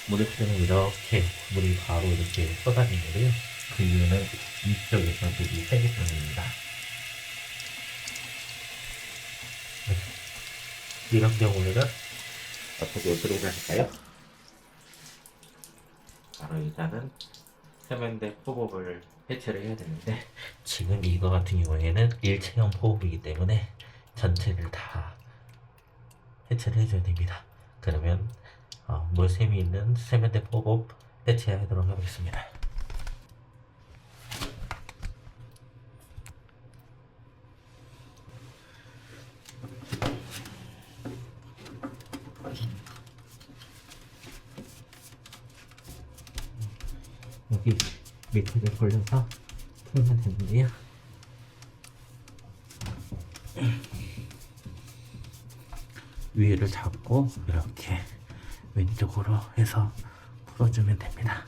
물을 뿌리면 이렇게 물이 바로 이렇게 쏟아지는데요. 그 이유는 위쪽에서 물이 세기 때문입니다. 이런 경우에는 어떻게 처리를 할까요? 바로 일단은 세면대 포복을 해체를 해야 되는데, 지금 이거 같은 경우에는 일체형 포복이기 때문에 전체를 다 해체를 해줘야 됩니다. 그러면 물샘이 있는 세면대 포복 해체하도록 하겠습니다. 여기 밑에를 돌려서 풀면 되는데요. 위를 잡고 이렇게 왼쪽으로 해서 풀어주면 됩니다.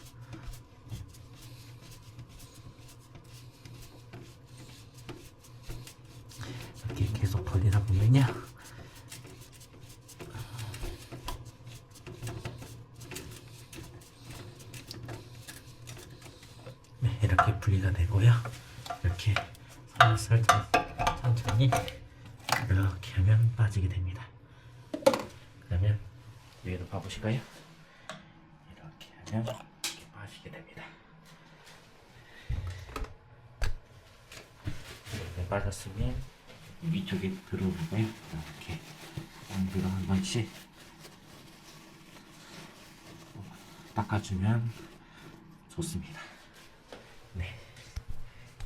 이렇게 계속 돌리다 보면요, 네, 이렇게 분리가 되고요. 이렇게 살살 천천히 이렇게 하면 빠지게 됩니다. 그러면 위로 봐보실까요? 이렇게 하면 이렇게 빠지게 됩니다. 이렇게 빠졌으면 위쪽에 들어오고요. 이렇게 안으로 한 번씩 닦아주면 좋습니다. 네,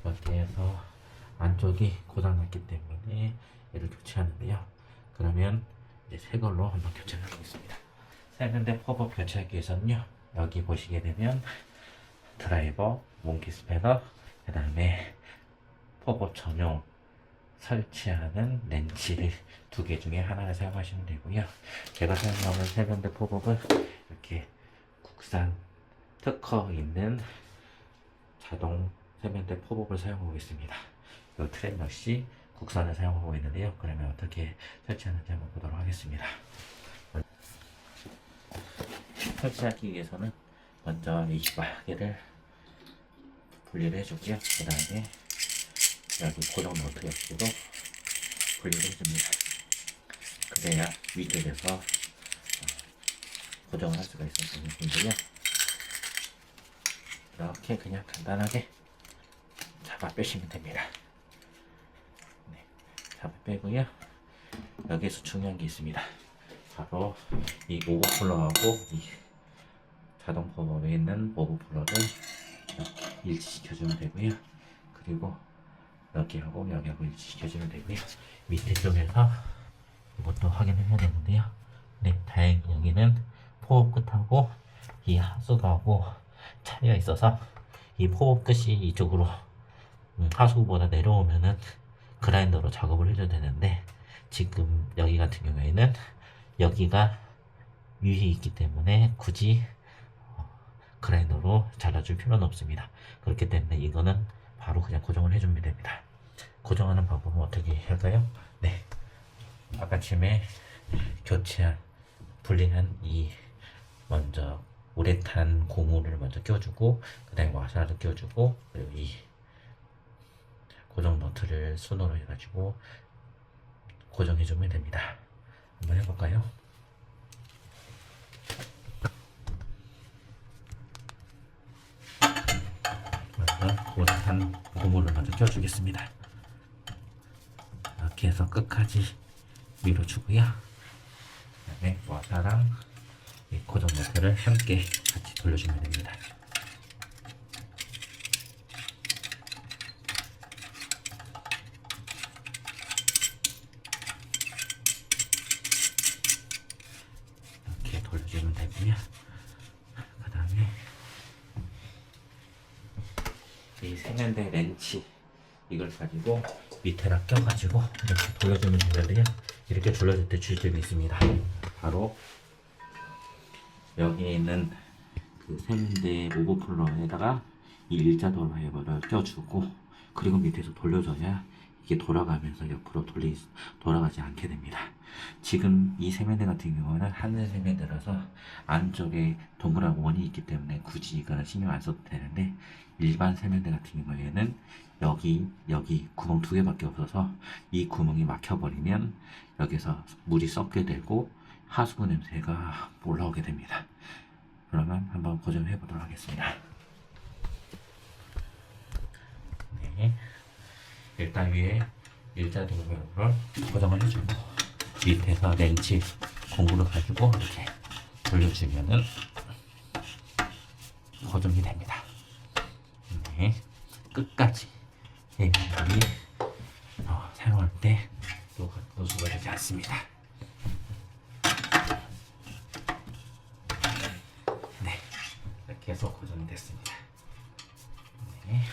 이렇게 해서 안쪽이 고장났기 때문에 얘를 교체하는데요. 그러면 이제 새 걸로 한번 교체를 하겠습니다. 세면대 팝업 교체하기 위해서는요, 여기 보시게 되면 드라이버, 몽키 스패너, 그 다음에 팝업 전용 설치하는 렌치를 두 개 중에 하나를 사용하시면 되고요. 제가 사용하는 세면대 팝업은 이렇게 국산 특허 있는 자동 세면대 팝업을 사용하고 있습니다. 이 트랩 역시 국산을 사용하고 있는데요. 그러면 어떻게 설치하는지 한번 보도록 하겠습니다. 설치하기 위해서는 먼저 이 마개를 분리를 해주고요. 그 다음에 여기 고정 너트 역시도 분리를 해줍니다. 그래야 위쪽에서 고정을 할 수가 있는데요. 이렇게 그냥 간단하게 잡아 빼시면 됩니다. 네, 잡아 빼고요. 여기서 중요한 게 있습니다. 바로 이 오버플러하고 이 자동 펌업에 있는 오버플러를 이렇게 일치시켜주면 되고요. 그리고 여기하고 여기하고 일치시켜주면 되고요. 밑에 쪽에서 이것도 확인을 해야 되는데요. 네, 다행히 여기는 포업 끝하고 이 하수구하고 차이가 있어서 이 포업 끝이 이쪽으로 하수구보다 내려오면은 그라인더로 작업을 해줘야 되는데, 지금 여기 같은 경우에는 여기가 위에 있기 때문에 굳이 그라인더로 잘라줄 필요는 없습니다. 그렇기 때문에 이거는 바로 그냥 고정을 해주면 됩니다. 고정하는 방법은 어떻게 할까요? 네, 아까 전에 교체한 분리한 이 먼저 우레탄 고무를 먼저 껴주고, 그 다음에 와사를 껴주고, 그리고 이 고정 너트를 손으로 해가지고 고정해주면 됩니다. 한번 해볼까요? 먼저 우레탄 고무를 먼저 껴주겠습니다. 이렇게 해서 끝까지 밀어주고요. 그 다음에 와사랑 이 고정 너트를 함께 같이 돌려주면 됩니다. 이렇게 돌려주면 되고요. 그 다음에 이 세면대 렌치 이걸 가지고 밑에다 껴가지고 이렇게 돌려주면 되는데요. 이렇게 돌려줄 때 주의점이 있습니다. 바로 여기에 있는 그 세면대 오버플러에다가 이 일자 드라이버를 껴주고, 그리고 밑에서 돌려줘야 이게 돌아가면서 옆으로 돌아가지 않게 됩니다. 지금 이 세면대 같은 경우는 하늘 세면대라서 안쪽에 동그란 원이 있기 때문에 굳이 이거는 신경 안 써도 되는데, 일반 세면대 같은 경우에는 여기 구멍 두 개밖에 없어서 이 구멍이 막혀버리면 여기서 물이 섞게 되고 하수구 냄새가 올라오게 됩니다. 그러면 한번 고정해 보도록 하겠습니다. 네, 일단 위에 일자도구를 고정을 해주고 밑에서 렌치 공구를 가지고 이렇게 돌려주면은 고정이 됩니다. 네, 끝까지 이 사용할 때 노수가 되지 않습니다. 네, 이렇게 해서 고정이 됐습니다. 네.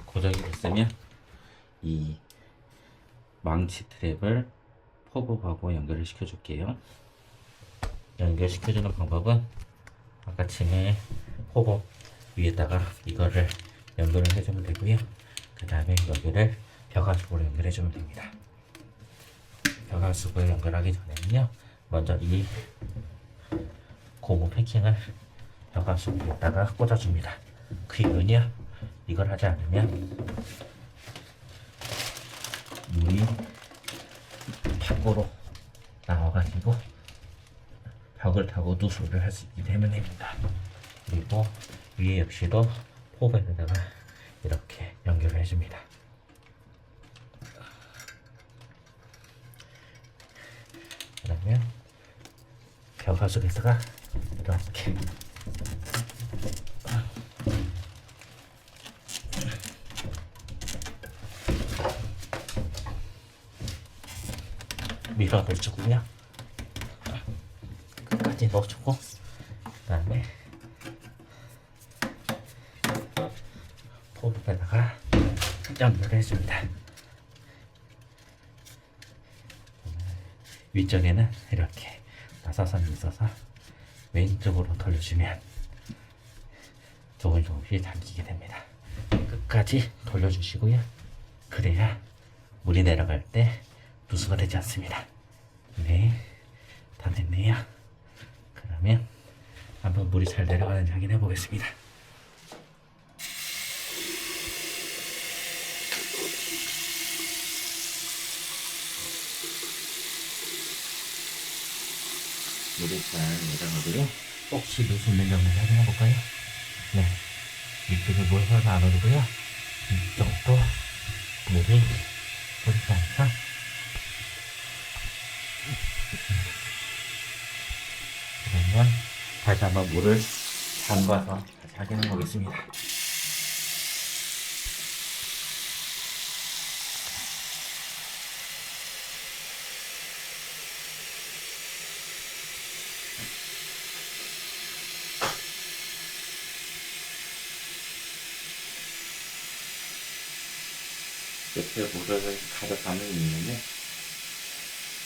고정이 됐으면 이 망치 트랩을 포복하고 연결을 시켜줄게요. 연결시켜주는 방법은 아까 침에 포복 위에다가 이거를 연결을 해주면 되고요. 그 다음에 여기를 벽화수구로 연결해주면 됩니다. 벽화수구에 연결하기 전에는요, 먼저 이 고무 패킹을 벽화수구에다가 꽂아줍니다. 그 이유는요, 이걸 하지 않으면 물이 밖으로 나와가지고 벽을 타고 누수를 할 수 있기 때문입니다. 그리고 위에 역시도 포백에다가 이렇게 연결을 해줍니다. 그러면 벽화 속에다가 이렇게 밀어넣어주고요. 끝까지 넣어주고, 그 다음에 포백에다가 연결을 해줍니다. 위쪽에는 이렇게 나사선이 있어서 왼쪽으로 돌려주면 조금씩 잠기게 됩니다. 끝까지 돌려주시고요. 그래야 물이 내려갈 때 누수가 되지 않습니다. 네, 다 됐네요. 그러면 한번 물이 잘 내려가는지 확인해 보겠습니다. 물이 잘 내려가고요. 혹시 누수 있는지 없는지 확인해 볼까요? 네, 이쪽에 물 하나 안 오르고요. 이쪽도 물이 흐르지 않죠? 그러면 다시 한번 물을 담가서 다시 확인해 보겠습니다. 끝에 물을 가득하는 이유는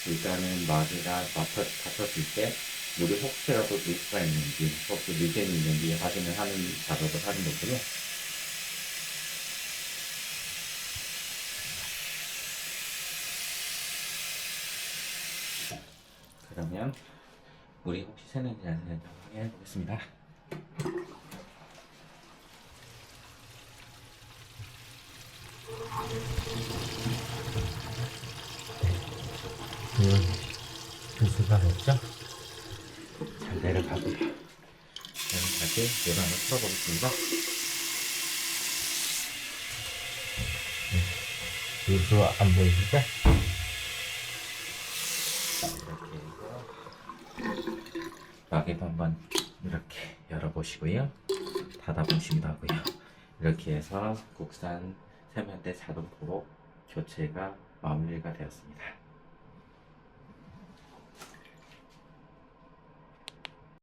일단은 마디가 받쳤을 때 물이 혹시라도 누수가 있는지 혹시 미세이 있는지 확인을 하는 작업을 하는 거고요. 그러면 물이 혹시 새는지 안 새는지 확인해 보겠습니다. 누수가 없죠? 잘 내려가고요. 저는 다시 물을 한번 풀어보겠습니다. 누수 안 보이시죠? 이렇게 해서 마개도 한번 이렇게 열어보시고요. 닫아보시기도 하고요. 이렇게 해서 국산 세면대 자동 포복 교체가 마무리가 되었습니다.